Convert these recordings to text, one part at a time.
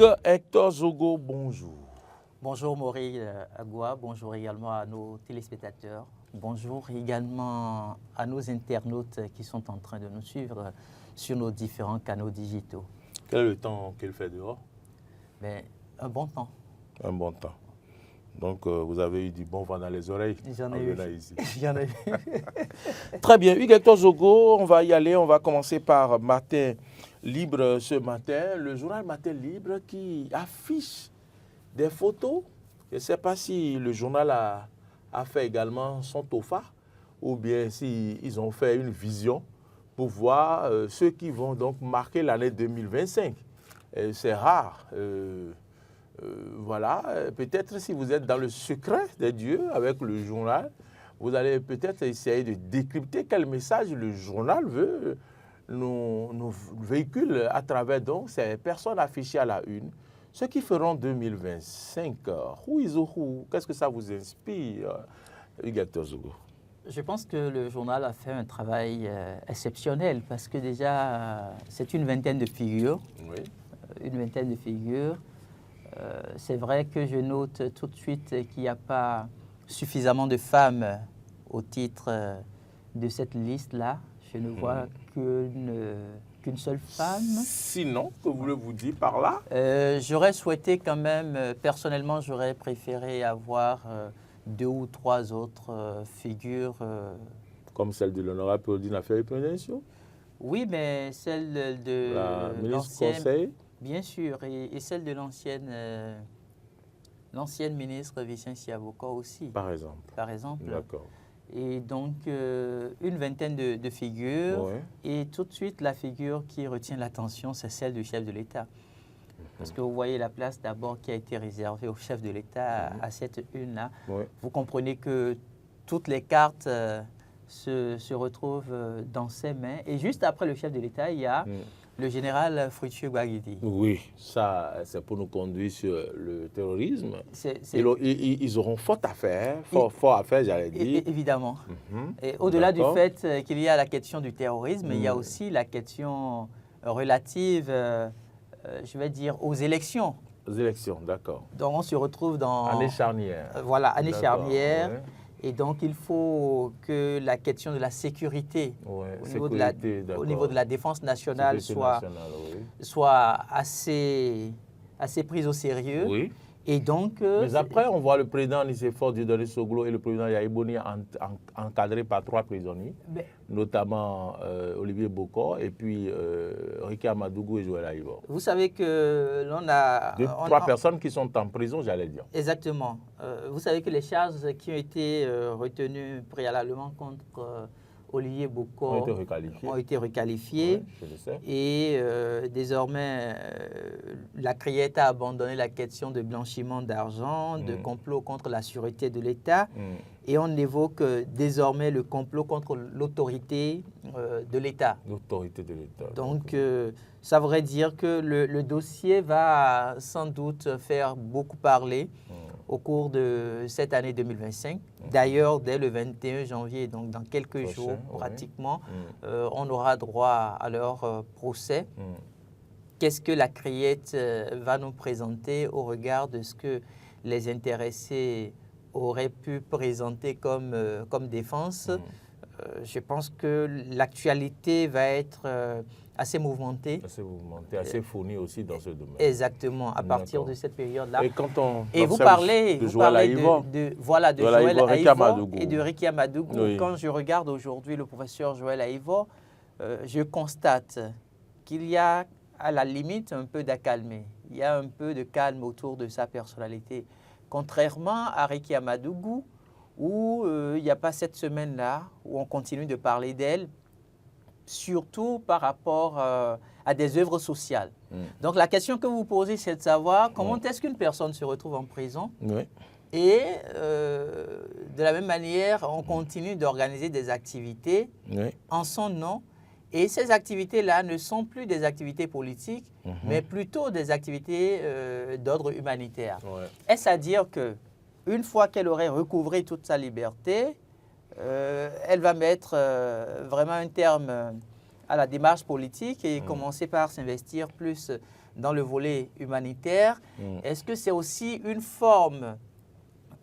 Hugues Hector Zogo, bonjour. Bonjour Maurice Agoua, bonjour également à nos téléspectateurs, bonjour également à nos internautes qui sont en train de nous suivre sur nos différents canaux digitaux. Quel est le temps qu'il fait dehors? Un bon temps. Un bon temps. Donc, vous avez eu du bon vent dans les oreilles. J'en ai eu. Ici. J'en ai eu. Très bien. Hugues Hector Zogo, on va y aller. On va commencer par Matin Libre ce matin. Le journal Matin Libre qui affiche des photos. Je ne sais pas si le journal a fait également son TOFA ou bien s'ils ont fait une vision pour voir ceux qui vont donc marquer l'année 2025. C'est rare. Voilà, peut-être si vous êtes dans le secret de Dieu avec le journal, vous allez peut-être essayer de décrypter quel message le journal veut nous véhicule à travers donc ces personnes affichées à la une. Ceux qui feront 2025, qu'est-ce que ça vous inspire, Hugues Hector Zogo? Je pense que le journal a fait un travail exceptionnel parce que déjà, c'est une vingtaine de figures. Oui. Une vingtaine de figures. C'est vrai que je note tout de suite qu'il n'y a pas suffisamment de femmes au titre de cette liste-là. Je ne vois qu'une seule femme. Sinon, que voulez-vous dire par là? J'aurais souhaité quand même, personnellement, j'aurais préféré avoir 2 ou 3 autres figures. Comme celle de l'honorable Claudine Affaire-Prévention? Oui, mais celle de la ministre conseil? Bien sûr, et celle de l'ancienne ministre Vicence Yaboko aussi. Par exemple. Par exemple. D'accord. Et donc, une vingtaine de figures. Ouais. Et tout de suite, la figure qui retient l'attention, c'est celle du chef de l'État. Parce que vous voyez la place d'abord qui a été réservée au chef de l'État à cette une-là. Ouais. Vous comprenez que toutes les cartes se retrouvent dans ses mains. Et juste après le chef de l'État, il y a le général Fruitieux Guaguidi. Oui, ça, c'est pour nous conduire sur le terrorisme. Ils auront fort à faire, j'allais dire. Évidemment. Et au-delà du fait qu'il y a la question du terrorisme, il y a aussi la question relative, je vais dire, aux élections. Aux élections, d'accord. Donc on se retrouve dans... Année charnière. Voilà, année charnière. Ouais. Et donc, il faut que la question de la sécurité, au niveau de la défense nationale soit assez prise au sérieux. Oui. Et donc, mais après, on voit le président Nicéphore Dieudonné Soglo et le président Yahi Boni encadrés par 3 prisonniers, notamment Olivier Bokor et puis Ricky Amadougou et Joël Aïvo. Vous savez que l'on a... 3 personnes qui sont en prison, j'allais dire. Exactement. Vous savez que les charges qui ont été retenues préalablement contre Olivier Bokor ont été requalifiées. Oui, je le sais. Et désormais, la CRIET a abandonné la question de blanchiment d'argent, de complot contre la sûreté de l'État. Et on évoque désormais le complot contre l'autorité de l'État. L'autorité de l'État. Donc, ça voudrait dire que le dossier va sans doute faire beaucoup parler au cours de cette année 2025. D'ailleurs, dès le 21 janvier, donc dans quelques jours pratiquement, on aura droit à leur procès. Qu'est-ce que la CRIET va nous présenter au regard de ce que les intéressés auraient pu présenter comme défense? Je pense que l'actualité va être assez mouvementée. Assez fournie aussi dans ce domaine. Exactement, à partir de cette période-là. Et vous parlez de Joël Aïvo et de Ricky Amadougou. Oui. Quand je regarde aujourd'hui le professeur Joël Aïvo, je constate qu'il y a à la limite un peu d'accalmie. Il y a un peu de calme autour de sa personnalité. Contrairement à Ricky Amadougou, où il n'y a pas cette semaine-là, où on continue de parler d'elle, surtout par rapport à des œuvres sociales. Donc la question que vous posez, c'est de savoir comment est-ce qu'une personne se retrouve en prison et de la même manière, on continue d'organiser des activités en son nom. Et ces activités-là ne sont plus des activités politiques, mais plutôt des activités d'ordre humanitaire. Est-ce à dire que une fois qu'elle aurait recouvré toute sa liberté, elle va mettre vraiment un terme à la démarche politique et commencer par s'investir plus dans le volet humanitaire, est-ce que c'est aussi une forme,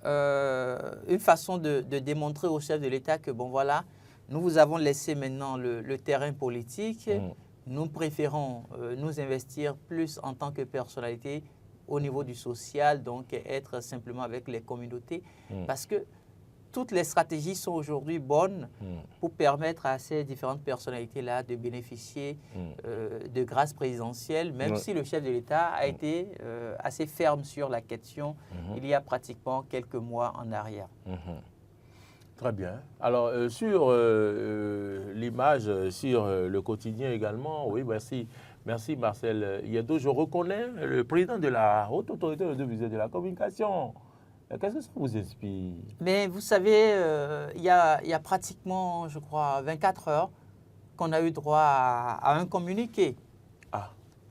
une façon de démontrer au chef de l'État que, bon voilà, nous vous avons laissé maintenant le terrain politique, nous préférons nous investir plus en tant que personnalité au niveau du social, donc être simplement avec les communautés, parce que toutes les stratégies sont aujourd'hui bonnes pour permettre à ces différentes personnalités-là de bénéficier de grâces présidentielles, même si le chef de l'État a été assez ferme sur la question il y a pratiquement quelques mois en arrière. Très bien. Alors, sur l'image, sur le quotidien également, oui, merci. Merci Marcel Yeddo. Je reconnais le président de la Haute Autorité audiovisuelle de la Communication. Qu'est-ce que ça vous inspire? Mais vous savez, il y a pratiquement, je crois, 24 heures qu'on a eu droit à un communiqué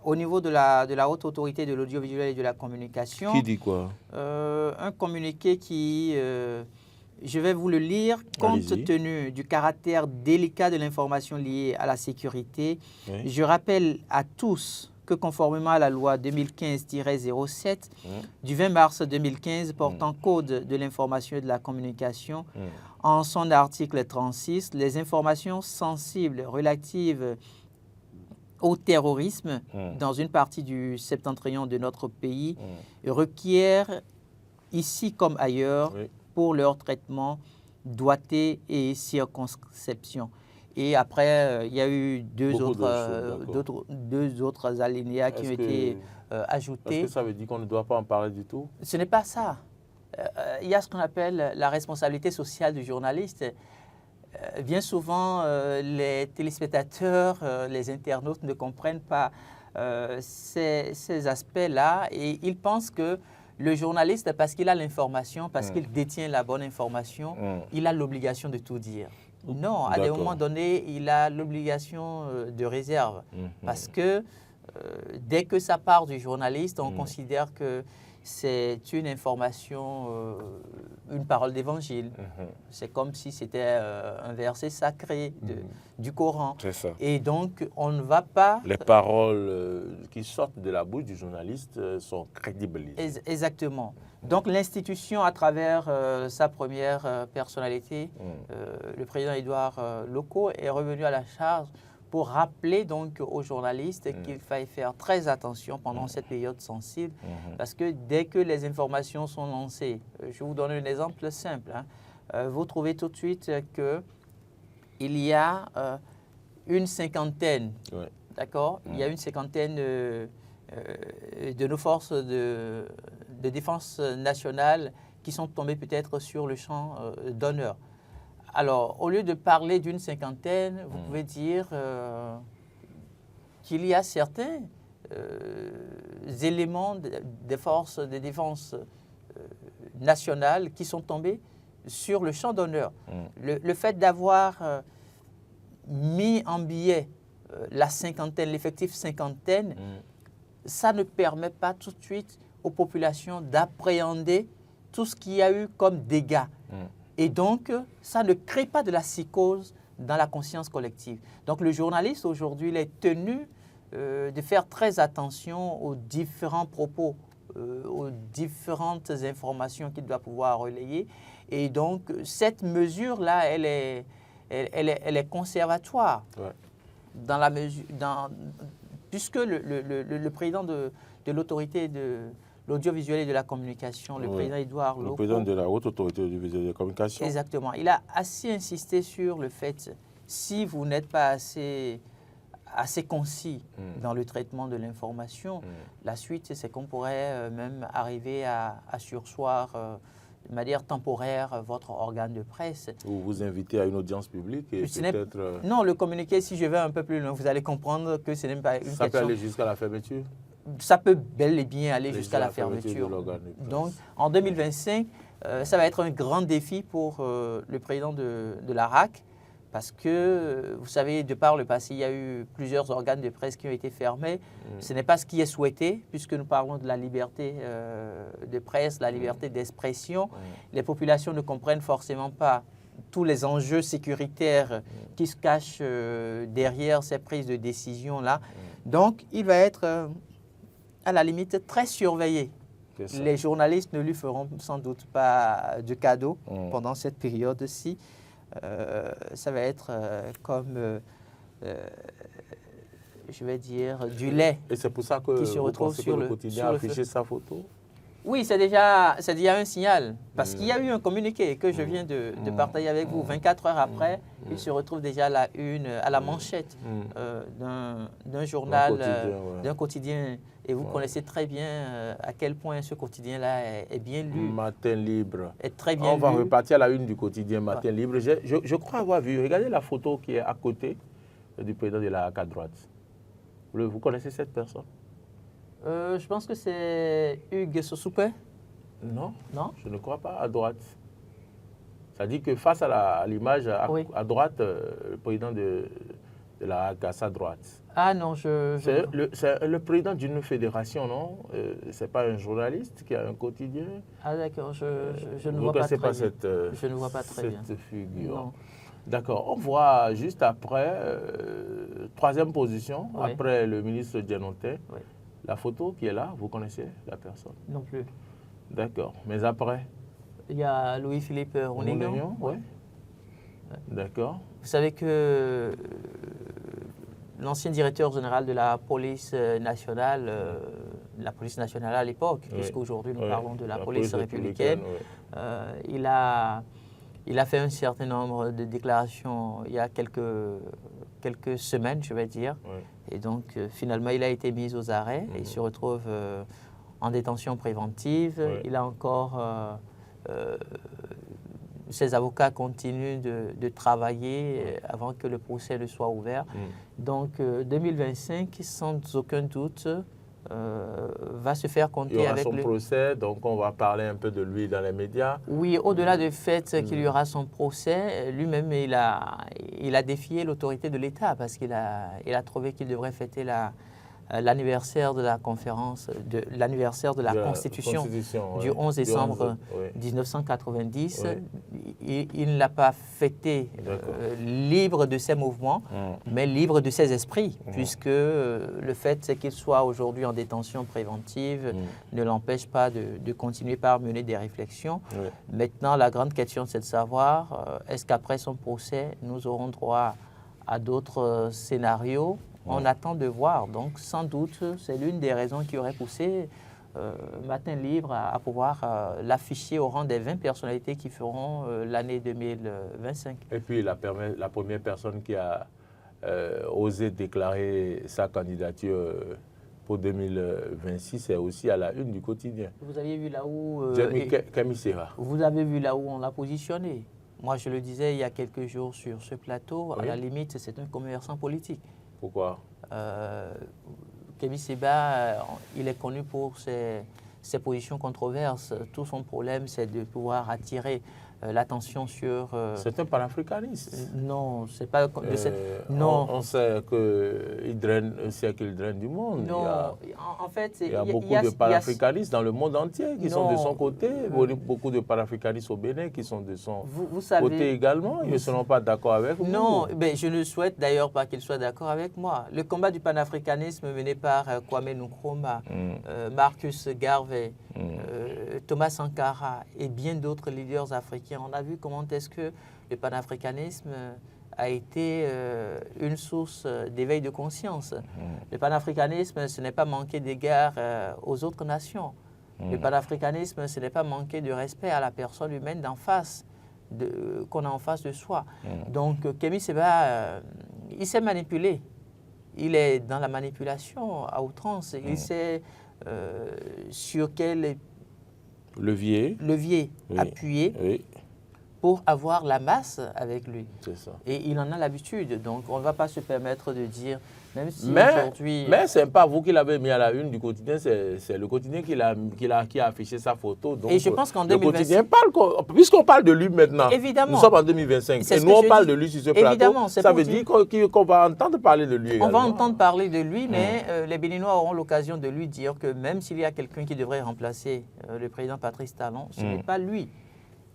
au niveau de la Haute Autorité de l'audiovisuel et de la communication. Qui dit quoi? Un communiqué qui, je vais vous le lire, compte tenu du caractère délicat de l'information liée à la sécurité, je rappelle à tous que conformément à la loi 2015-07 du 20 mars 2015 portant Code de l'information et de la communication, en son article 36, les informations sensibles relatives au terrorisme dans une partie du septentrion de notre pays requièrent, ici comme ailleurs, pour leur traitement, doigté et circonscription. Et après, il y a eu deux autres alinéas qui ont été ajoutés. Est-ce que ça veut dire qu'on ne doit pas en parler du tout? Ce n'est pas ça. Il y a ce qu'on appelle la responsabilité sociale du journaliste. Bien souvent, les téléspectateurs, les internautes ne comprennent pas ces aspects-là et ils pensent que le journaliste, parce qu'il a l'information, parce qu'il détient la bonne information, il a l'obligation de tout dire. Non, à un moment donné, il a l'obligation de réserve. Parce que dès que ça part du journaliste, on considère que c'est une information, une parole d'évangile. C'est comme si c'était un verset sacré du Coran. C'est ça. Et donc, on ne va pas... Les paroles qui sortent de la bouche du journaliste sont crédibilisées. Exactement. Donc, l'institution, à travers sa première personnalité, le président Édouard Locaux, est revenu à la charge pour rappeler donc aux journalistes qu'il fallait faire très attention pendant cette période sensible, parce que dès que les informations sont lancées, je vous donne un exemple simple, vous trouvez tout de suite qu'il y a une cinquantaine, d'accord, il y a une cinquantaine de nos forces de défense nationale qui sont tombées peut-être sur le champ d'honneur. Alors, au lieu de parler d'une cinquantaine, vous pouvez dire qu'il y a certains éléments des forces de défense nationales qui sont tombés sur le champ d'honneur. Le fait d'avoir mis en billet la cinquantaine, l'effectif cinquantaine, ça ne permet pas tout de suite aux populations d'appréhender tout ce qu'il y a eu comme dégâts. Et donc, ça ne crée pas de la psychose dans la conscience collective. Donc, le journaliste, aujourd'hui, il est tenu de faire très attention aux différents propos, aux différentes informations qu'il doit pouvoir relayer. Et donc, cette mesure-là, elle est conservatoire. Dans la mesure, puisque le président de l'autorité de l'audiovisuel et de la communication, le président Édouard Locaux. Le président de la Haute Autorité audiovisuelle et de la communication. Exactement. Il a assez insisté sur le fait, si vous n'êtes pas assez concis dans le traitement de l'information, la suite, c'est qu'on pourrait même arriver à surseoir de manière temporaire votre organe de presse. Ou vous invitez à une audience publique et peut-être... Non, le communiqué, si je vais un peu plus loin, vous allez comprendre que ce n'est pas une question... Ça peut aller jusqu'à la fermeture? Ça peut bel et bien aller jusqu'à la fermeture. Donc, en 2025, ça va être un grand défi pour le président de la RAC, parce que, vous savez, de par le passé, il y a eu plusieurs organes de presse qui ont été fermés. Ce n'est pas ce qui est souhaité, puisque nous parlons de la liberté de presse, la liberté d'expression. Les populations ne comprennent forcément pas tous les enjeux sécuritaires qui se cachent derrière ces prises de décision-là. Donc, il va être à la limite, très surveillé. Les journalistes ne lui feront sans doute pas de cadeau pendant cette période-ci. Ça va être comme, je vais dire, du lait. Et c'est pour ça que qui se retrouve sur le quotidien a affiché sa photo? Oui, c'est déjà un signal. Parce qu'il y a eu un communiqué que je viens de partager avec vous. 24 heures après, il se retrouve déjà à la manchette d'un journal, d'un quotidien. Et vous connaissez très bien à quel point ce quotidien-là est bien lu. Matin Libre. Est très bien On va repartir à la une du quotidien Matin Libre. Je crois avoir vu. Regardez la photo qui est à côté du président de la AK droite. Vous connaissez cette personne? Je pense que c'est Hugues Sosoupé. Non, non, je ne crois pas, à droite. Ça dit que face à l'image, à droite, le président de la AK, à droite. Ah non, c'est le président d'une fédération, non? Ce n'est pas un journaliste qui a un quotidien? Ah d'accord, je ne vois pas très bien. Je ne vois pas très bien cette figure. D'accord, on voit juste après, troisième position, après le ministre Dianoté. Oui. La photo qui est là, vous connaissez la personne? Non plus. D'accord. Mais après? Il y a Louis-Philippe Rounignon. Oui. D'accord. Vous savez que l'ancien directeur général de la police nationale, à l'époque, puisqu'aujourd'hui nous parlons de la police républicaine, il a fait un certain nombre de déclarations il y a quelques semaines, je vais dire. Oui. Et donc, finalement, il a été mis aux arrêts et il se retrouve en détention préventive. Oui. Il a encore... ses avocats continuent de travailler avant que le procès ne soit ouvert. Donc, 2025, sans aucun doute, va se faire compter avec son procès, donc on va parler un peu de lui dans les médias. Oui, au-delà du fait qu'il y aura son procès, lui-même, il a défié l'autorité de l'État parce qu'il a trouvé qu'il devrait fêter l'anniversaire de la conférence, l'anniversaire de la Constitution du 11 décembre 1990. Oui. Il ne l'a pas fêté libre de ses mouvements, mais libre de ses esprits, puisque le fait qu'il soit aujourd'hui en détention préventive ne l'empêche pas de continuer par mener des réflexions. Oui. Maintenant, la grande question, c'est de savoir, est-ce qu'après son procès, nous aurons droit à d'autres scénarios? On attend de voir. Donc, sans doute, c'est l'une des raisons qui aurait poussé Matin Libre à pouvoir l'afficher au rang des 20 personnalités qui feront l'année 2025. Et puis, la première personne qui a osé déclarer sa candidature pour 2026, c'est aussi à la une du quotidien. Vous avez vu là où... Vous avez vu là où on l'a positionné. Moi, je le disais il y a quelques jours sur ce plateau, à la limite, c'est un commerçant politique. Pourquoi? Kémy Séba, il est connu pour ses positions controverses. Tout son problème, c'est de pouvoir attirer l'attention sur... C'est un panafricaniste. Non, c'est pas... non. On sait qu'il draine du monde. Non, en fait... Il y a beaucoup de panafricanistes dans le monde entier qui sont de son côté. Beaucoup de panafricanistes au Bénin qui sont de son côté également. Ils ne seront pas d'accord avec vous. Non, mais je ne souhaite d'ailleurs pas qu'ils soient d'accord avec moi. Le combat du panafricanisme mené par Kwame Nkrumah, Marcus Garvey, Thomas Sankara et bien d'autres leaders africains. On a vu comment est-ce que le panafricanisme a été une source d'éveil de conscience. Le panafricanisme, ce n'est pas manquer d'égard aux autres nations. Le panafricanisme, ce n'est pas manquer de respect à la personne humaine d'en face, qu'on a en face de soi. Donc, Kémy Séba, il s'est manipulé. Il est dans la manipulation à outrance. Il sait sur quel levier appuyer pour avoir la masse avec lui. C'est ça. Et il en a l'habitude. Donc, on ne va pas se permettre de dire, même si aujourd'hui... Mais ce n'est pas vous qui l'avez mis à la une du quotidien, c'est le quotidien qui a affiché sa photo. Donc, et je pense qu'en 2025... Le quotidien parle, puisqu'on parle de lui maintenant, évidemment, nous sommes en 2025, et nous on parle de lui sur ce plateau, ça veut dire qu'on va entendre parler de lui également. On va entendre parler de lui, mais les Béninois auront l'occasion de lui dire que même s'il y a quelqu'un qui devrait remplacer le président Patrice Talon, ce n'est pas lui.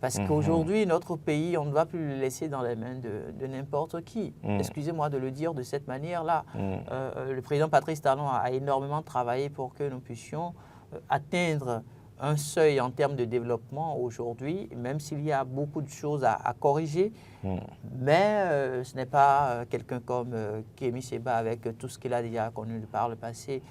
Parce qu'aujourd'hui, notre pays, on ne va plus le laisser dans les mains de n'importe qui. Excusez-moi de le dire de cette manière-là. Le président Patrice Talon a énormément travaillé pour que nous puissions atteindre un seuil en termes de développement aujourd'hui, même s'il y a beaucoup de choses à corriger. Mais ce n'est pas quelqu'un comme Kémy Séba, avec tout ce qu'il a déjà connu par le passé,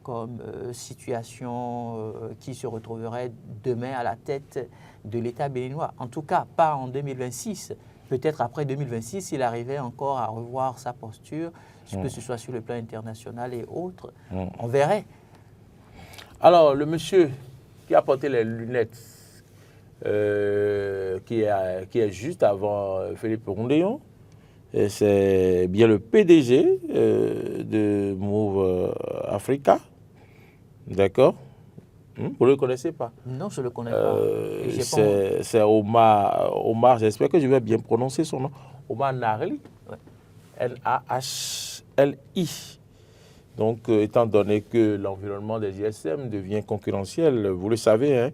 comme situation qui se retrouverait demain à la tête de l'État béninois. En tout cas, pas en 2026. Peut-être après 2026, il arrivait encore à revoir sa posture, que ce soit sur le plan international et autres. On verrait. Alors, le monsieur qui a porté les lunettes, qui est juste avant Philippe Rondéon, c'est bien le PDG de Move Africa. D'accord? Vous ne le connaissez pas? Non, je ne le connais pas. C'est Omar, j'espère que je vais bien prononcer son nom. Omar Nahli, N-A-H-L-I. Donc, étant donné que l'environnement des GSM devient concurrentiel, vous le savez, hein,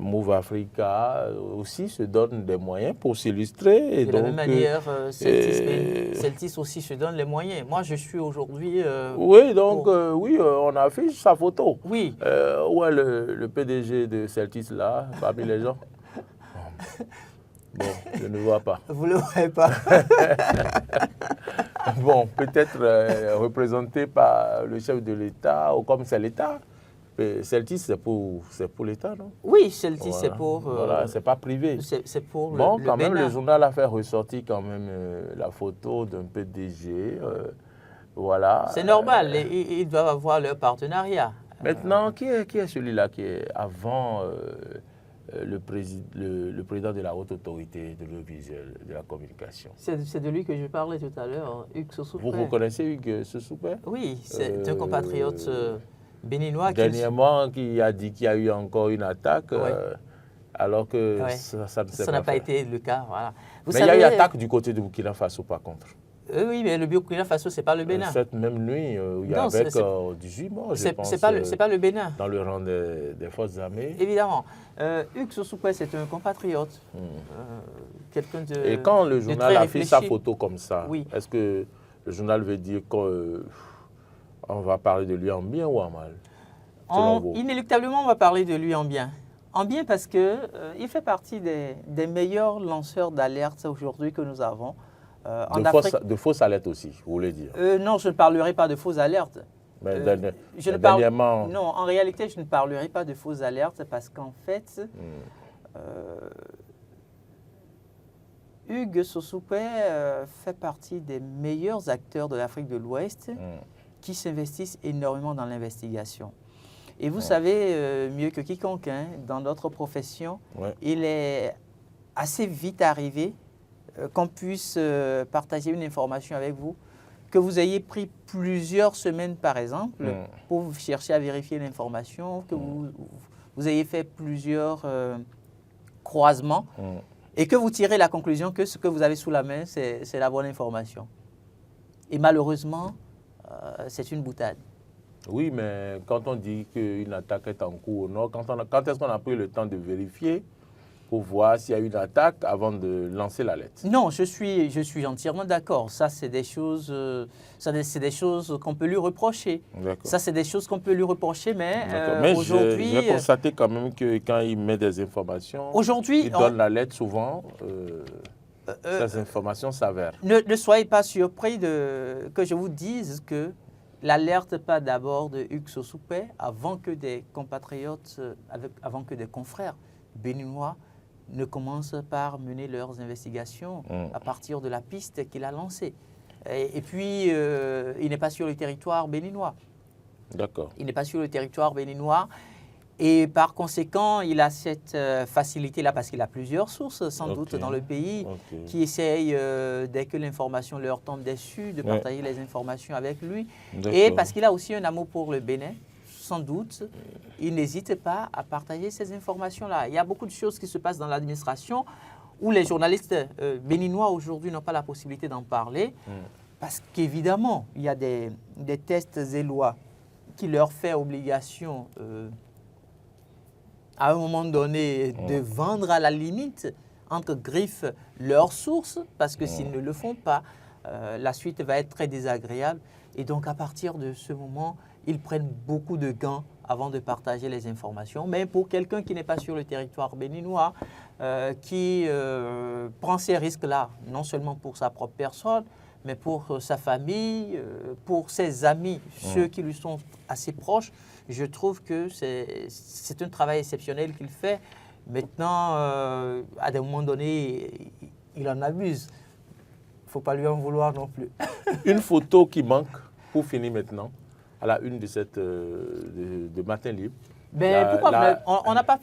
Move Africa aussi se donne des moyens pour s'illustrer. De la même manière, Celtis aussi se donne les moyens. Moi, je suis aujourd'hui... oui, donc, oui, on affiche sa photo. Oui. Où est le PDG de Celtis, là, parmi les gens? Bon, je ne vois pas. Vous ne le voyez pas. Bon, peut-être représenté par le chef de l'État, ou comme c'est l'État. Celtis, c'est pour l'État, non? Oui, Celtis, voilà. C'est pour... voilà, c'est pas privé. C'est pour bon, le quand Bénin. même, le journal a fait ressortir quand même la photo d'un PDG. Voilà. C'est normal, ils doivent avoir leur partenariat. Maintenant, qui est celui-là qui est avant le président de la haute autorité de l'audiovisuel, de la communication? C'est de lui que je parlais tout à l'heure, Hugues Sosoupé. Vous connaissez Hugues Sosoupé? Oui, c'est un compatriote béninois. Dernièrement, qui a dit qu'il y a eu encore une attaque, alors que ça ne s'est pas fait. Ça n'a pas été le cas, voilà. Mais il y a eu attaque du côté de Burkina Faso, par contre. Oui, mais le Burkina Faso, ce n'est pas le Bénin. Cette même nuit, il y avait 18 morts, je pense. Ce n'est pas le Bénin. Dans le rang des forces armées. Évidemment. Hugues Sosoupé, c'est un compatriote. Quelqu'un de. Et quand le journal affiche sa photo comme ça, oui. Est-ce que le journal veut dire qu'on va parler de lui en bien ou en mal? Inéluctablement, on va parler de lui en bien. En bien parce qu'il fait partie des meilleurs lanceurs d'alerte aujourd'hui que nous avons. De fausses alertes aussi, vous voulez dire? Non, je ne parlerai pas de fausses alertes. Mais dernièrement... Non, en réalité, je ne parlerai pas de fausses alertes parce qu'en fait, Hugues Sosoupé fait partie des meilleurs acteurs de l'Afrique de l'Ouest qui s'investissent énormément dans l'investigation. Et vous savez mieux que quiconque, hein, dans notre profession, il est assez vite arrivé qu'on puisse partager une information avec vous, que vous ayez pris plusieurs semaines, par exemple, pour chercher à vérifier l'information, que vous ayez fait plusieurs croisements, et que vous tirez la conclusion que ce que vous avez sous la main, c'est la bonne information. Et malheureusement, c'est une boutade. Oui, mais quand on dit qu'une attaque est en cours au nord, quand est-ce qu'on a pris le temps de vérifier pour voir s'il y a eu une attaque avant de lancer l'alerte? Non, je suis entièrement d'accord. Ça, c'est des choses, qu'on peut lui reprocher. Ça, c'est des choses qu'on peut lui reprocher, mais aujourd'hui... J'ai constaté quand même que quand il met des informations, il donne l'alerte souvent, ces informations s'avèrent. Ne soyez pas surpris que je vous dise que l'alerte part d'abord de Hugues Sosoupé avant que des compatriotes, avant que des confrères béninois ne commencent par mener leurs investigations à partir de la piste qu'il a lancée. Et puis, il n'est pas sur le territoire béninois. D'accord. Il n'est pas sur le territoire béninois. Et par conséquent, il a cette facilité-là parce qu'il a plusieurs sources, sans doute, dans le pays, qui essayent, dès que l'information leur tombe dessus, de partager les informations avec lui. Et parce qu'il a aussi un amour pour le Bénin, sans doute, il n'hésite pas à partager ces informations-là. Il y a beaucoup de choses qui se passent dans l'administration où les journalistes béninois aujourd'hui n'ont pas la possibilité d'en parler parce qu'évidemment, il y a des tests et lois qui leur font obligation à un moment donné, de vendre à la limite, entre griffes, leurs sources, parce que s'ils ne le font pas, la suite va être très désagréable. Et donc, à partir de ce moment, ils prennent beaucoup de gants avant de partager les informations. Mais pour quelqu'un qui n'est pas sur le territoire béninois, qui prend ces risques-là, non seulement pour sa propre personne, mais pour sa famille, pour ses amis, ceux qui lui sont assez proches, je trouve que c'est un travail exceptionnel qu'il fait. Maintenant, à des moments donnés, il en abuse. Il ne faut pas lui en vouloir non plus. Une photo qui manque, pour finir maintenant, à la une de cette de Matin Libre. Ben, pourquoi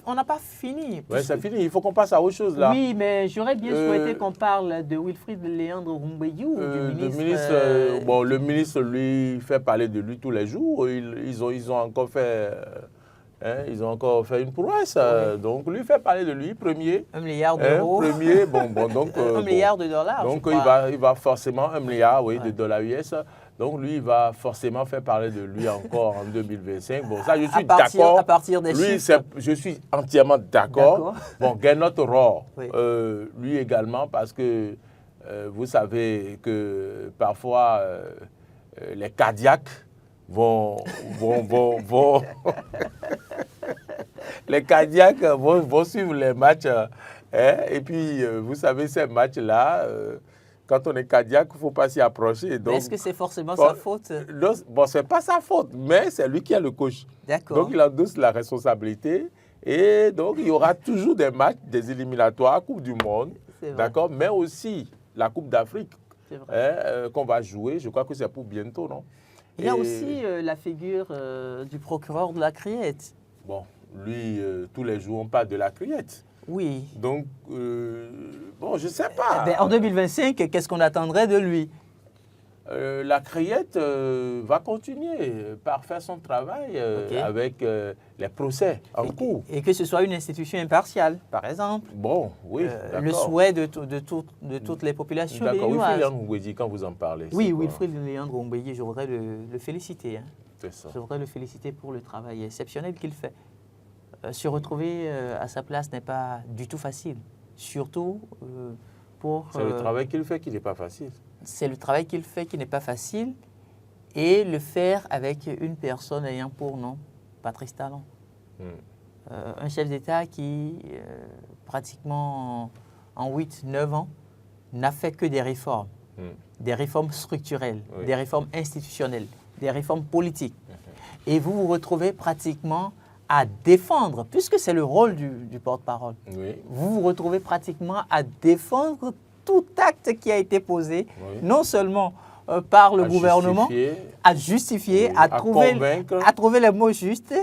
on n'a pas fini. Oui, c'est fini. Il faut qu'on passe à autre chose là. Oui, mais j'aurais bien souhaité qu'on parle de Wilfrid Léandre Rumbayou, du ministre. Bon, le ministre, lui, fait parler de lui tous les jours. Ils ont encore fait... ils ont encore fait une prouesse. Oui. Donc, lui fait parler de lui, premier. 1 milliard d'euros. Premier, donc... 1 milliard de dollars. Donc, il va forcément 1 milliard, de dollars US. Donc, lui, il va forcément faire parler de lui encore en 2025. Bon, ça, je suis d'accord. À partir des chiffres. Je suis entièrement d'accord. Bon, Gernot Rohr, lui également, parce que vous savez que parfois, les cardiaques vont les cardiaques vont suivre les matchs. Et puis, vous savez, ces matchs-là... Quand on est cardiaque, il ne faut pas s'y approcher. Est-ce que c'est forcément sa faute? Bon, ce n'est pas sa faute, mais c'est lui qui a le coach. D'accord. Donc, il endosse la responsabilité. Et donc, il y aura toujours des matchs, des éliminatoires, Coupe du Monde, d'accord, mais aussi la Coupe d'Afrique qu'on va jouer. Je crois que c'est pour bientôt, non? Il y a aussi la figure du procureur de la Criette. Bon, lui, tous les jours, on parle de la Criette. Oui. Donc, bon, je ne sais pas. En 2025, qu'est-ce qu'on attendrait de lui? La Criette va continuer par faire son travail avec les procès en cours. Et que ce soit une institution impartiale, par exemple. Bon, oui, le souhait de toutes les populations béninoises. Wilfrid Léandre, quand vous en parlez. Oui, Wilfrid Léandre, je voudrais le féliciter. Hein. C'est ça. Je voudrais le féliciter pour le travail exceptionnel qu'il fait. Se retrouver à sa place n'est pas du tout facile, surtout pour... C'est le travail qu'il fait qui n'est pas facile. C'est le travail qu'il fait qui n'est pas facile et le faire avec une personne ayant pour nom Patrice Talon. Un chef d'État qui, pratiquement en 8-9 ans, n'a fait que des réformes structurelles, des réformes institutionnelles, des réformes politiques. Et vous vous retrouvez pratiquement à défendre, puisque c'est le rôle du porte-parole, vous vous retrouvez pratiquement à défendre tout acte qui a été posé, non seulement par le gouvernement, à justifier, à trouver les mots justes.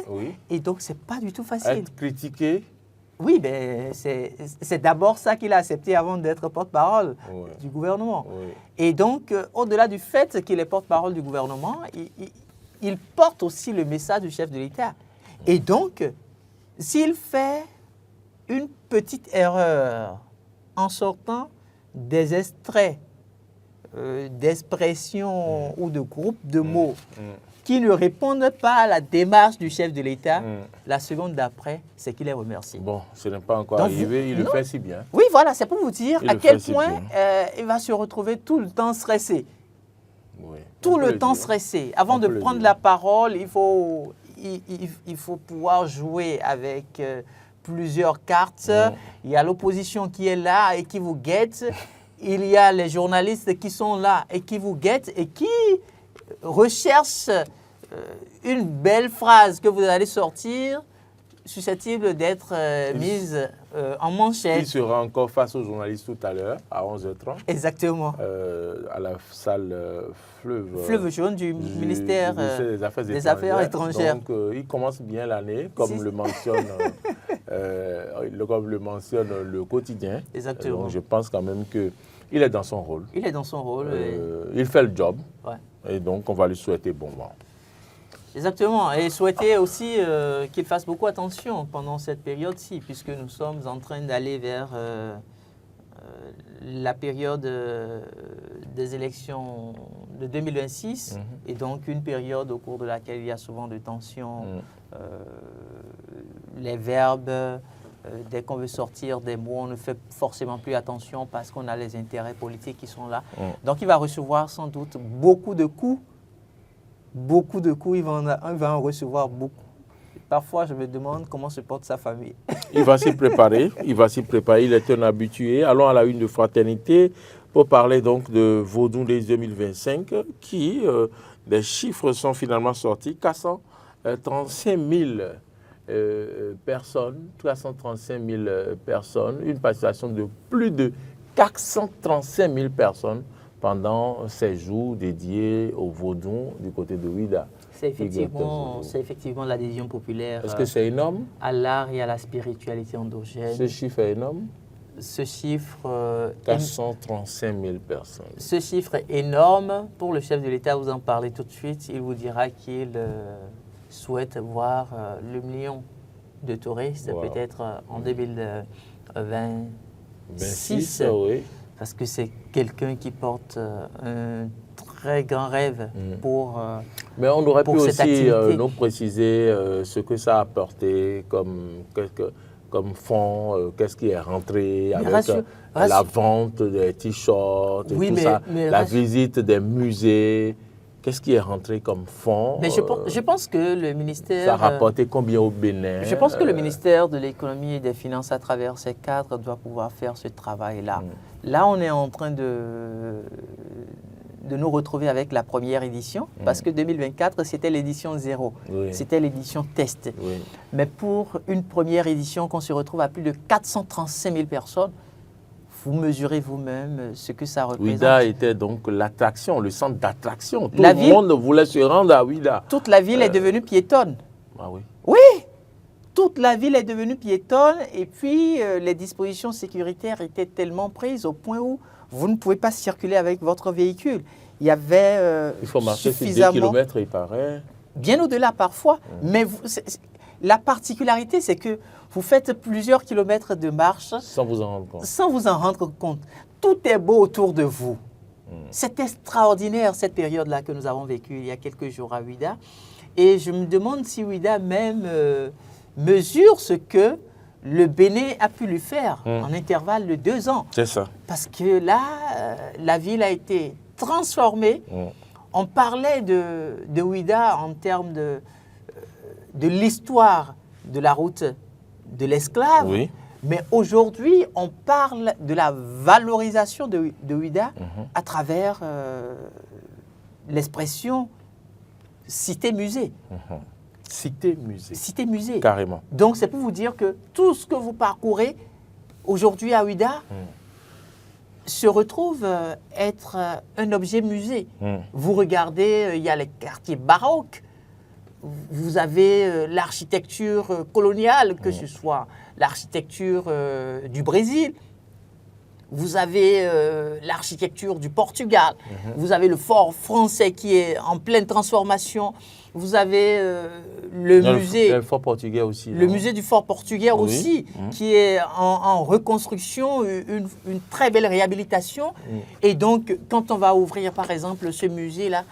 Et donc, ce n'est pas du tout facile. Être critiqué. Oui, mais c'est d'abord ça qu'il a accepté avant d'être porte-parole du gouvernement. Et donc, au-delà du fait qu'il est porte-parole du gouvernement, il porte aussi le message du chef de l'État. Et donc, s'il fait une petite erreur en sortant des extraits d'expressions ou de groupes de mots qui ne répondent pas à la démarche du chef de l'État, la seconde d'après, c'est qu'il est remercié. Bon, ce n'est pas encore arrivé, il le fait si bien. Oui, voilà, c'est pour vous dire à quel point il va se retrouver tout le temps stressé. Tout le temps stressé. Avant de prendre la parole, il faut pouvoir jouer avec plusieurs cartes. Il y a l'opposition qui est là et qui vous guette. Il y a les journalistes qui sont là et qui vous guettent et qui recherchent une belle phrase que vous allez sortir susceptible d'être mise en manchette. Il sera encore face aux journalistes tout à l'heure, à 11h30. Exactement. À la salle Fleuve jaune du ministère des Affaires étrangères. Donc, il commence bien l'année, comme le mentionne le quotidien. Exactement. Donc, je pense quand même qu'il est dans son rôle. Il est dans son rôle. Il fait le job. Et donc, on va lui souhaiter bon vent. Exactement. Et souhaiter aussi qu'il fasse beaucoup attention pendant cette période-ci, puisque nous sommes en train d'aller vers la période des élections de 2026, et donc une période au cours de laquelle il y a souvent de tensions les verbes, dès qu'on veut sortir des mots, on ne fait forcément plus attention parce qu'on a les intérêts politiques qui sont là. Donc, il va recevoir sans doute beaucoup de coups. Beaucoup de coups, il va en recevoir beaucoup. Parfois, je me demande comment se porte sa famille. Il va s'y préparer, il est un habitué. Allons à la une de Fraternité pour parler donc de Vodou Days 2025 qui, des chiffres sont finalement sortis, 435 000 personnes, 335 000 personnes, une participation de plus de 435 000 personnes pendant ces jours dédiés au Vodou du côté de Ouida. C'est effectivement l'adhésion populaire. Est-ce que c'est énorme? À l'art et à la spiritualité endogène. Ce chiffre est énorme? Ce chiffre... 435 000 personnes. Ce chiffre est énorme. Pour le chef de l'État, vous en parlez tout de suite. Il vous dira qu'il souhaite voir le million de touristes, peut-être en 2026. Oui. Parce que c'est quelqu'un qui porte un très grand rêve pour Mais on aurait pu aussi nous préciser ce que ça a apporté comme fonds, qu'est-ce qui est rentré avec la vente des t-shirts, tout ça, la visite des musées. Qu'est-ce qui est rentré comme fonds? Mais je pense que le ministère... Ça a rapporté combien au Bénin? Je pense que le ministère de l'économie et des finances, à travers ses cadres, doit pouvoir faire ce travail-là. Là, on est en train de nous retrouver avec la première édition, parce que 2024, c'était l'édition 0. Oui. C'était l'édition test. Oui. Mais pour une première édition, qu'on se retrouve à plus de 435 000 personnes, vous mesurez vous-même ce que ça représente. Ouida était donc l'attraction, le centre d'attraction. Tout le monde voulait se rendre à Ouida. Toute la ville est devenue piétonne. Ah oui? Oui! Toute la ville est devenue piétonne et puis les dispositions sécuritaires étaient tellement prises au point où vous ne pouvez pas circuler avec votre véhicule. Il y avait il faut marcher sur 10 km, il paraît. Bien au-delà parfois. Mais la particularité, c'est que vous faites plusieurs kilomètres de marche sans vous en rendre compte. Sans vous en rendre compte. Tout est beau autour de vous. C'est extraordinaire cette période-là que nous avons vécue il y a quelques jours à Ouida. Et je me demande si Ouida même mesure ce que le Bénin a pu lui faire en intervalle de 2 ans. C'est ça. Parce que là, la ville a été transformée. On parlait de Ouida en termes de l'histoire de la route de l'esclave. Oui. Mais aujourd'hui, on parle de la valorisation de Ouida à travers l'expression cité-musée. Cité-musée. Cité-musée. Carrément. Donc, c'est pour vous dire que tout ce que vous parcourez aujourd'hui à Ouida se retrouve être un objet musée. Vous regardez, il y a les quartiers baroques. Vous avez l'architecture coloniale, que ce soit l'architecture du Brésil. Vous avez l'architecture du Portugal. Vous avez le fort français qui est en pleine transformation. Vous avez le musée... Le fort portugais aussi. Le musée du fort portugais aussi, qui est en reconstruction, une très belle réhabilitation. Et donc, quand on va ouvrir, par exemple, ce musée-là,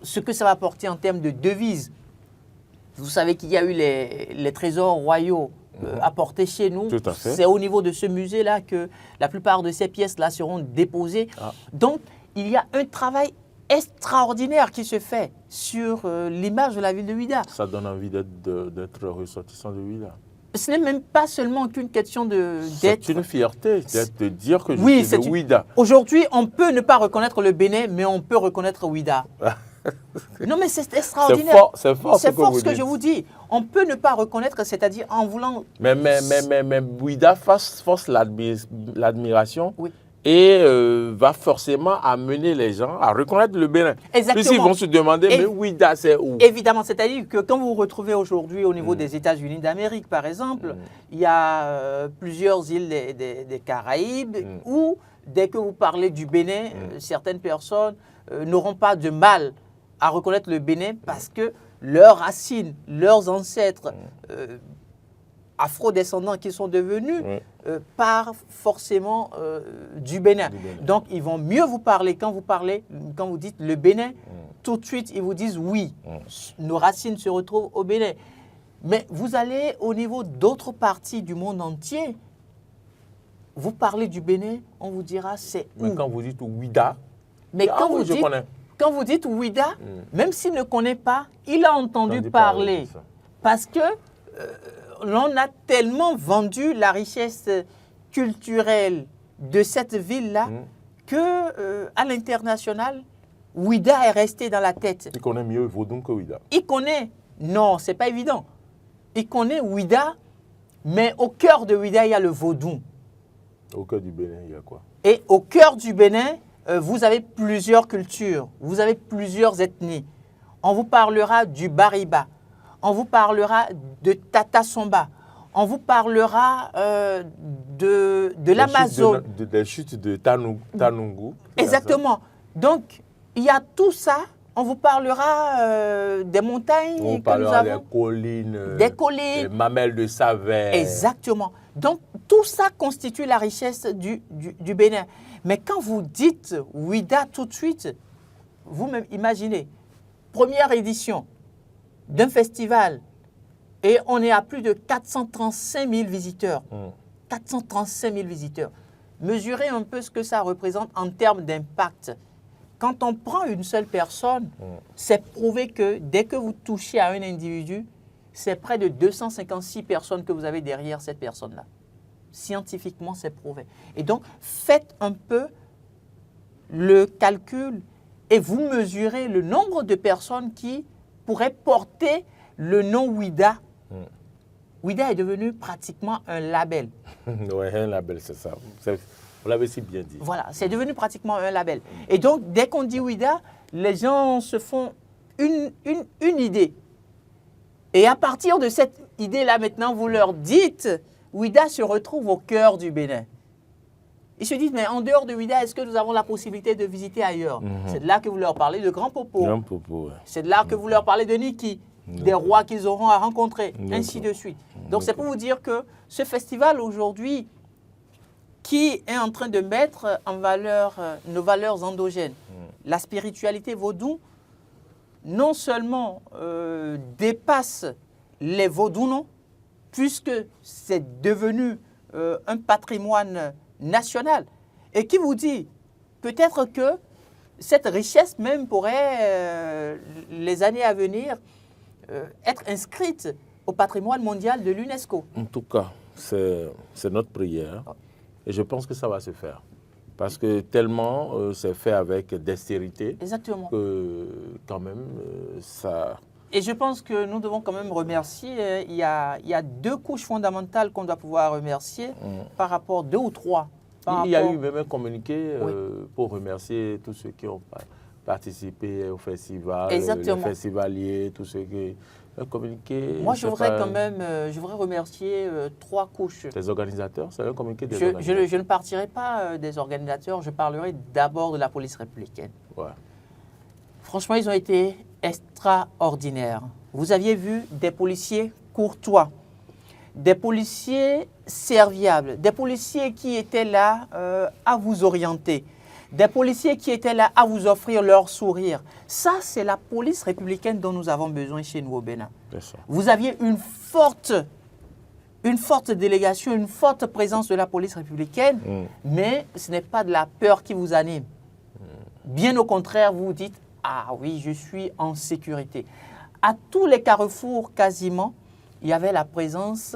ce que ça va apporter en termes de devises, vous savez qu'il y a eu les trésors royaux apportés chez nous. Tout à fait. C'est au niveau de ce musée-là que la plupart de ces pièces-là seront déposées. Donc, il y a un travail extraordinaire qui se fait sur l'image de la ville de Ouida. Ça donne envie d'être ressortissant de Ouida. Ce n'est même pas seulement qu'une question d'être... C'est une fierté de dire que je suis de Ouida. Aujourd'hui, on peut ne pas reconnaître le Bénin, mais on peut reconnaître Ouida. Non, mais c'est extraordinaire. C'est fort ce que je vous dis. On peut ne pas reconnaître, c'est-à-dire en voulant... Mais Ouida force l'admiration. Oui. Et va forcément amener les gens à reconnaître le Bénin. Exactement. Puis ils vont se demander, mais Ouida, c'est où? Évidemment, c'est-à-dire que quand vous vous retrouvez aujourd'hui au niveau des États-Unis d'Amérique, par exemple, il y a plusieurs îles des Caraïbes où, dès que vous parlez du Bénin, certaines personnes n'auront pas de mal à reconnaître le Bénin parce que leurs racines, leurs ancêtres afro-descendants qui sont devenus partent forcément du Bénin. Donc, ils vont mieux vous parler quand vous dites le Bénin. Tout de suite, ils vous disent oui, nos racines se retrouvent au Bénin. Mais vous allez au niveau d'autres parties du monde entier, vous parlez du Bénin, on vous dira c'est où. Mais quand vous dites Ouida, mais quand vous dites Ouida, même s'il ne connaît pas, il a entendu parler. Parce que l'on a tellement vendu la richesse culturelle de cette ville-là que à l'international, Ouida est resté dans la tête. Il connaît mieux Vodun que Ouida. Il connaît. Non, c'est pas évident. Il connaît Ouida, mais au cœur de Ouida, il y a le Vodun. Au cœur du Bénin, il y a quoi? Et au cœur du Bénin, vous avez plusieurs cultures, vous avez plusieurs ethnies. On vous parlera du Bariba, on vous parlera de Tata Somba, on vous parlera de l'Amazone. Des chutes de Tanungu. Exactement. Donc, il y a tout ça. On vous parlera des montagnes. On vous parlera des collines. Des mamelles de Savère. Exactement. Donc, tout ça constitue la richesse du Bénin. Mais quand vous dites Ouida tout de suite, vous-même imaginez, première édition d'un festival, et on est à plus de 435 000 visiteurs. 435 000 visiteurs. Mesurez un peu ce que ça représente en termes d'impact. Quand on prend une seule personne, c'est prouvé que dès que vous touchez à un individu, c'est près de 256 personnes que vous avez derrière cette personne-là. Scientifiquement, c'est prouvé. Et donc, faites un peu le calcul et vous mesurez le nombre de personnes qui pourraient porter le nom Ouida. Ouida est devenu pratiquement un label. Oui, un label, c'est ça. Vous l'avez si bien dit. Voilà, c'est devenu pratiquement un label. Et donc, dès qu'on dit Ouida, les gens se font une idée. Et à partir de cette idée-là, maintenant, vous leur dites, Ouida se retrouve au cœur du Bénin. Ils se disent, mais en dehors de Ouida, est-ce que nous avons la possibilité de visiter ailleurs? C'est de là que vous leur parlez de Grand Popo. Grand Popo, ouais. C'est de là que vous leur parlez de Niki, des rois qu'ils auront à rencontrer, ainsi de suite. Donc, c'est pour vous dire que ce festival aujourd'hui, qui est en train de mettre en valeur nos valeurs endogènes, la spiritualité vaudou, non seulement dépasse les vaudounos, puisque c'est devenu un patrimoine national, et qui vous dit peut-être que cette richesse même pourrait, les années à venir, être inscrite au patrimoine mondial de l'UNESCO. En tout cas, c'est notre prière. Et je pense que ça va se faire. Parce que tellement c'est fait avec dextérité. Exactement. Que quand même, ça... Et je pense que nous devons quand même remercier. Il y a deux couches fondamentales qu'on doit pouvoir remercier par rapport, deux ou trois. Il y a eu même un communiqué pour remercier tous ceux qui ont participé au festival, les festivaliers, tous ceux qui... Communiqué. Moi, je voudrais quand même remercier trois couches. Les organisateurs, c'est un communiqué des organisateurs. Je ne partirai pas des organisateurs, je parlerai d'abord de la police républicaine. Ouais. Franchement, ils ont été extraordinaires. Vous aviez vu des policiers courtois, des policiers serviables, des policiers qui étaient là à vous orienter, des policiers qui étaient là à vous offrir leur sourire. Ça, c'est la police républicaine dont nous avons besoin chez nous au Bénin. Vous aviez une forte délégation, une forte présence de la police républicaine, mais ce n'est pas de la peur qui vous anime. Bien au contraire, vous vous dites, ah oui, je suis en sécurité. À tous les carrefours, quasiment, il y avait la présence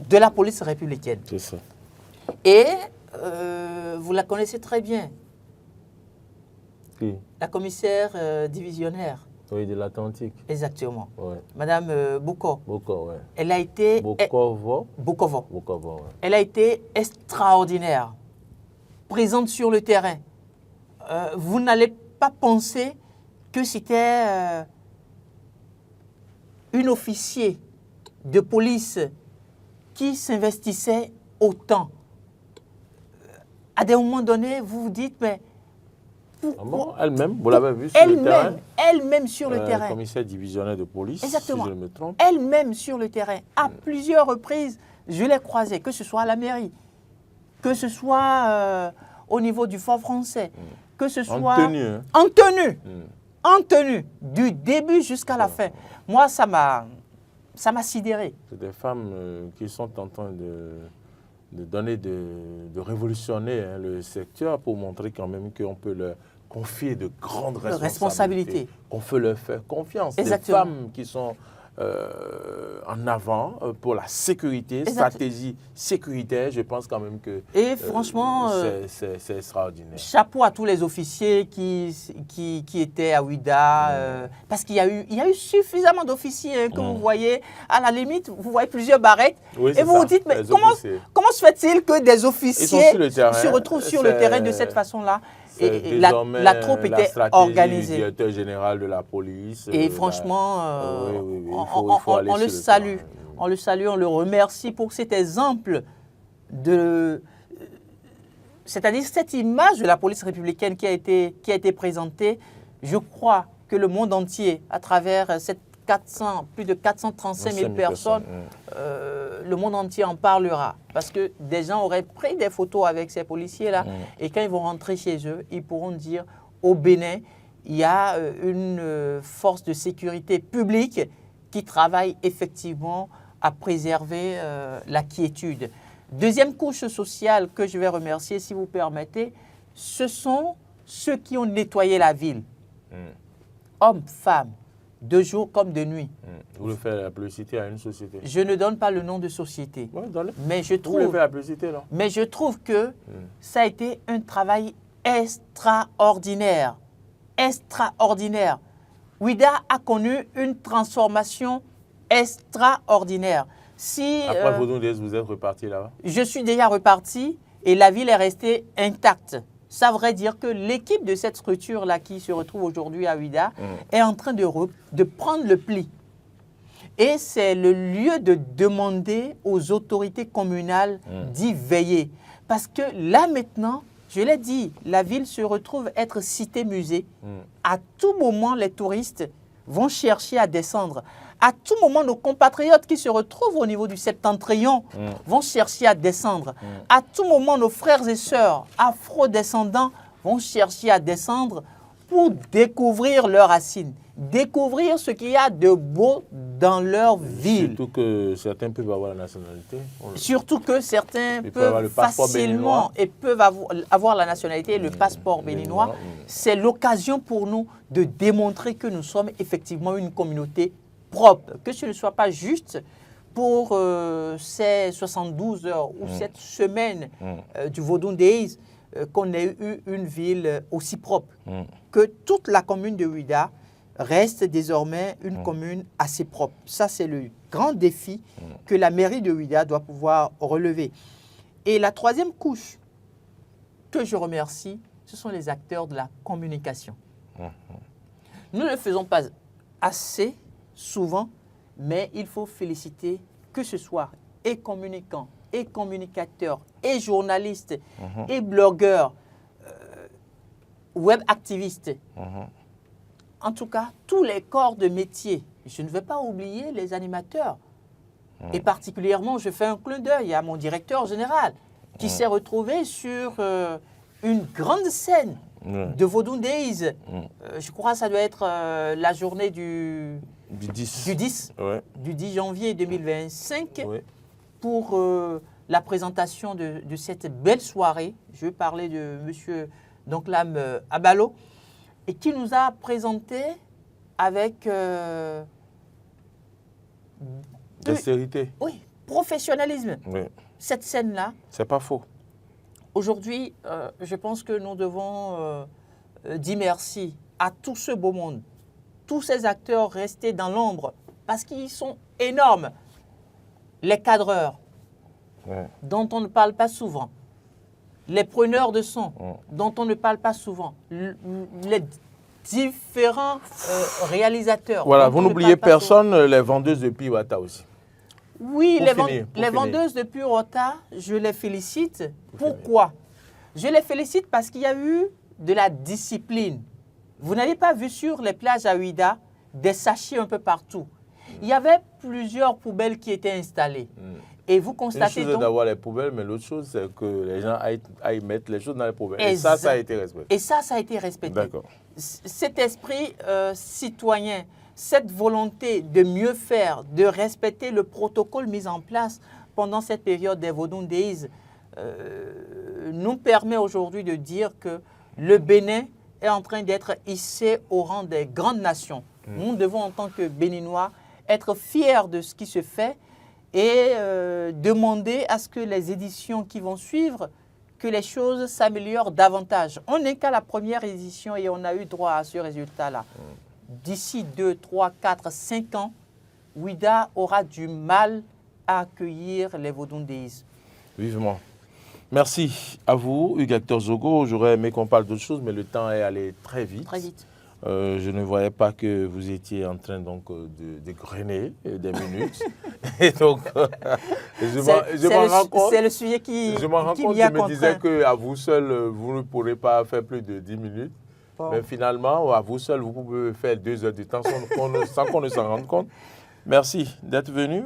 de la police républicaine. C'est ça. Et vous la connaissez très bien. Qui? La commissaire divisionnaire. Oui, de l'Atlantique. Exactement. Ouais. Madame Bouko. Bouko, oui. Elle a été... Bukovo. Bukovo. Bukovo, ouais. Elle a été extraordinaire. Présente sur le terrain. Vous n'allez pas penser que c'était une officier de police qui s'investissait autant. À des moments donnés, vous vous dites, mais pourquoi? Elle-même, vous l'avez vu sur le terrain. Elle-même sur le terrain. Commissaire divisionnaire de police, exactement. si je ne me trompe. Elle-même sur le terrain. À plusieurs reprises, je l'ai croisée, que ce soit à la mairie, que ce soit au niveau du Fort français, que ce soit... En tenue. Hein. En tenue. En tenue, du début jusqu'à la fin. Moi, ça m'a ça m'a sidéré. C'est des femmes qui sont en train de révolutionner le secteur pour montrer quand même qu'on peut leur confier de grandes responsabilités. Qu'on peut leur faire confiance. Exactement. Des femmes qui sont en avant pour la sécurité, stratégie sécuritaire, je pense quand même que franchement, c'est extraordinaire. Chapeau à tous les officiers qui étaient à Ouida, parce qu'il y a eu suffisamment d'officiers que vous voyez, à la limite, vous voyez plusieurs barrettes, et vous vous dites, mais comment se fait-il que des officiers se retrouvent sur le terrain de cette façon-là? Et la troupe était organisée. Du directeur général de la police. Et franchement, on le salue. On le salue, on le remercie pour cet exemple c'est-à-dire cette image de la police républicaine qui a été présentée. Je crois que le monde entier, à travers plus de 435 000 personnes, le monde entier en parlera. Parce que des gens auraient pris des photos avec ces policiers-là et quand ils vont rentrer chez eux, ils pourront dire au Bénin, il y a une force de sécurité publique qui travaille effectivement à préserver la quiétude. Deuxième couche sociale que je vais remercier, si vous permettez, ce sont ceux qui ont nettoyé la ville. Hommes, femmes, de jour comme de nuit. Vous voulez faire la publicité à une société? Je ne donne pas le nom de société. Ouais, mais je trouve, vous voulez faire la publicité, là? Mais je trouve que ça a été un travail extraordinaire. Extraordinaire. Ouida a connu une transformation extraordinaire. Après vous êtes reparti là-bas? Je suis déjà reparti et la ville est restée intacte. Ça voudrait dire que l'équipe de cette structure-là qui se retrouve aujourd'hui à Ouida est en train de prendre le pli. Et c'est le lieu de demander aux autorités communales d'y veiller. Parce que là maintenant, je l'ai dit, la ville se retrouve être cité-musée. À tout moment, les touristes vont chercher à descendre. À tout moment, nos compatriotes qui se retrouvent au niveau du septentrion vont chercher à descendre. À tout moment, nos frères et sœurs afro-descendants vont chercher à descendre pour découvrir leurs racines, découvrir ce qu'il y a de beau dans leur ville. Surtout que certains peuvent avoir la nationalité. Surtout que certains peuvent facilement et peuvent avoir la nationalité et le passeport béninois. C'est l'occasion pour nous de démontrer que nous sommes effectivement une communauté propre, que ce ne soit pas juste pour ces 72 heures ou cette semaine du Vodun Days qu'on ait eu une ville aussi propre, que toute la commune de Ouida reste désormais une commune assez propre. Ça, c'est le grand défi que la mairie de Ouida doit pouvoir relever. Et la troisième couche que je remercie, ce sont les acteurs de la communication. Nous ne le faisons pas assez souvent, mais il faut féliciter que ce soit et communicants, et communicateurs, et journalistes, et blogueurs, web activistes. En tout cas, tous les corps de métier. Je ne vais pas oublier les animateurs. Et particulièrement, je fais un clin d'œil à mon directeur général qui s'est retrouvé sur une grande scène de Vodun Days. Je crois que ça doit être la journée du 10 janvier 2025 pour la présentation de cette belle soirée. Je vais parler de M. Donclam Abalo et qui nous a présenté avec dextérité. Oui, professionnalisme. Cette scène-là. C'est pas faux. Aujourd'hui, je pense que nous devons dire merci à tout ce beau monde, tous ces acteurs restés dans l'ombre, parce qu'ils sont énormes. Les cadreurs, dont on ne parle pas souvent. Les preneurs de son, dont on ne parle pas souvent. Les différents réalisateurs. Voilà, vous n'oubliez personne, les vendeuses de Piwata aussi. Oui, les vendeuses de Piwata, je les félicite. Pourquoi? Je les félicite parce qu'il y a eu de la discipline. Vous n'avez pas vu sur les plages à Ouida des sachets un peu partout. Il y avait plusieurs poubelles qui étaient installées. Et vous constatez donc... Une chose d'avoir les poubelles, mais l'autre chose, c'est que les gens aillent mettre les choses dans les poubelles. Et ça a été respecté. Et ça a été respecté. D'accord. Cet esprit citoyen, cette volonté de mieux faire, de respecter le protocole mis en place pendant cette période des Vodun Days nous permet aujourd'hui de dire que le Bénin est en train d'être hissé au rang des grandes nations. Nous devons, en tant que Béninois, être fiers de ce qui se fait et demander à ce que les éditions qui vont suivre, que les choses s'améliorent davantage. On n'est qu'à la première édition et on a eu droit à ce résultat-là. D'ici 2, 3, 4, 5 ans, Ouida aura du mal à accueillir les Vodun Days. Vivement. Merci à vous, Hugues Hector Zogo. J'aurais aimé qu'on parle d'autre chose, mais le temps est allé très vite. Très vite. Je ne voyais pas que vous étiez en train donc de grainer des minutes. Et donc, je m'en rends compte. C'est le sujet qui je m'en rends compte. Je me disais qu'à vous seul, vous ne pourrez pas faire plus de 10 minutes. Bon. Mais finalement, à vous seul, vous pouvez faire 2 heures de temps sans qu'on ne s'en rende compte. Merci d'être venu.